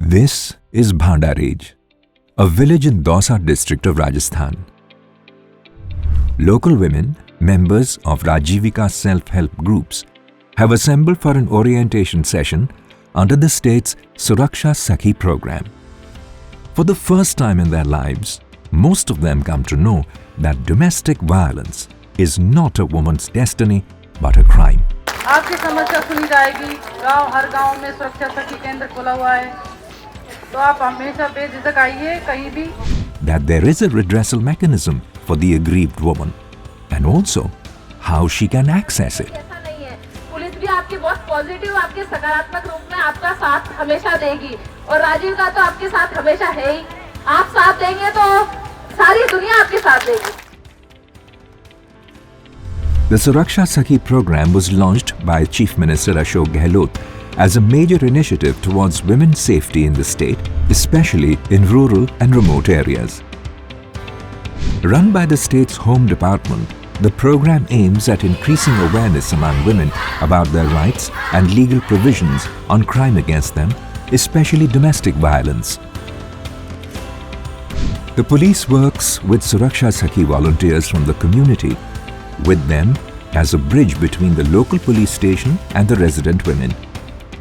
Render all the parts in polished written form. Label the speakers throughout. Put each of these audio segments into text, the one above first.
Speaker 1: This is Bhandaraj, a village in Dausa district of Rajasthan. Local women, members of Rajivika self-help groups, have assembled for an orientation session under the state's Suraksha Sakhi program. For the first time in their lives, most of them come to know that domestic violence is not a woman's destiny but a crime.
Speaker 2: आपकी समस्या सुनी जाएगी। हर गांव में सुरक्षा सखी केंद्र खुला हुआ है, तो आप हमेशा बेझिझक आइए कहीं भी।
Speaker 1: That there is a redressal mechanism for the aggrieved woman, and also how she can access it.
Speaker 3: ऐसा नहीं है, पुलिस भी आपके बहुत पॉजिटिव, आपके सकारात्मक रूप में आपका साथ हमेशा देगी, और राजीव का तो आपके साथ हमेशा है ही। आप साथ देंगे तो सारी दुनिया आपके साथ देगी।
Speaker 1: The Suraksha Sakhi program was launched by Chief Minister Ashok Gehlot as a major initiative towards women's safety in the state, especially in rural and remote areas. Run by the state's Home Department, the program aims at increasing awareness among women about their rights and legal provisions on crime against them, especially domestic violence. The police works with Suraksha Sakhi volunteers from the community, with them as a bridge between the local police station and the resident women.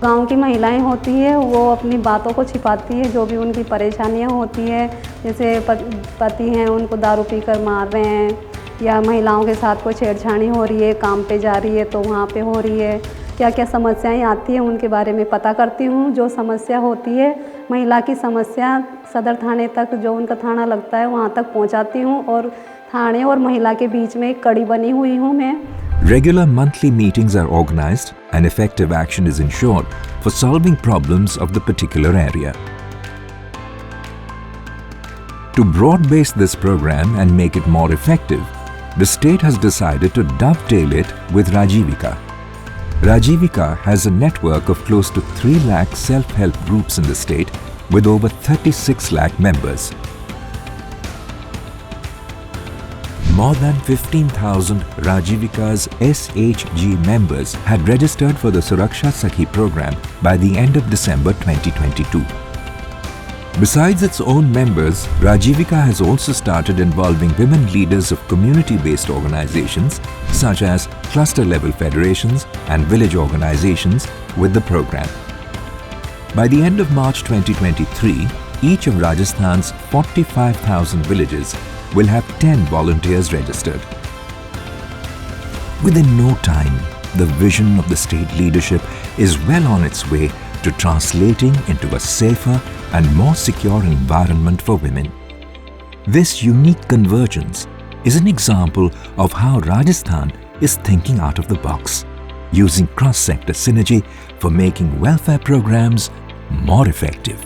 Speaker 4: गांव की महिलाएं होती है, वो अपनी बातों को छिपाती है, जो भी उनकी परेशानियां होती है, जैसे पति हैं उनको दारू पीकर मार रहे हैं, या महिलाओं के साथ कोई छेड़छाड़ी हो रही है, काम पे जा रही है तो वहाँ पे हो रही है, क्या क्या समस्याएं आती हैं उनके बारे में पता करती हूँ। जो समस्या होती है, महिला की समस्या सदर थाने तक, जो उनका थाना लगता है वहाँ तक पहुँचाती हूँ, और थाने और महिला के बीच में एक कड़ी बनी हुई हूँ मैं।
Speaker 1: Regular monthly meetings are organized and effective action is ensured for solving problems of the particular area. To broad-base this program and make it more effective, the state has decided to dovetail it with Rajivika. Rajivika has a network of close to 3 lakh self-help groups in the state with over 36 lakh members. More than 15,000 Rajivika's SHG members had registered for the Suraksha Sakhi program by the end of December 2022. Besides its own members, Rajivika has also started involving women leaders of community-based organizations such as cluster-level federations and village organizations with the program. By the end of March 2023, each of Rajasthan's 45,000 villages will have 10 volunteers registered. Within no time, the vision of the state leadership is well on its way to translating into a safer and more secure environment for women. This unique convergence is an example of how Rajasthan is thinking out of the box, using cross-sector synergy for making welfare programs more effective.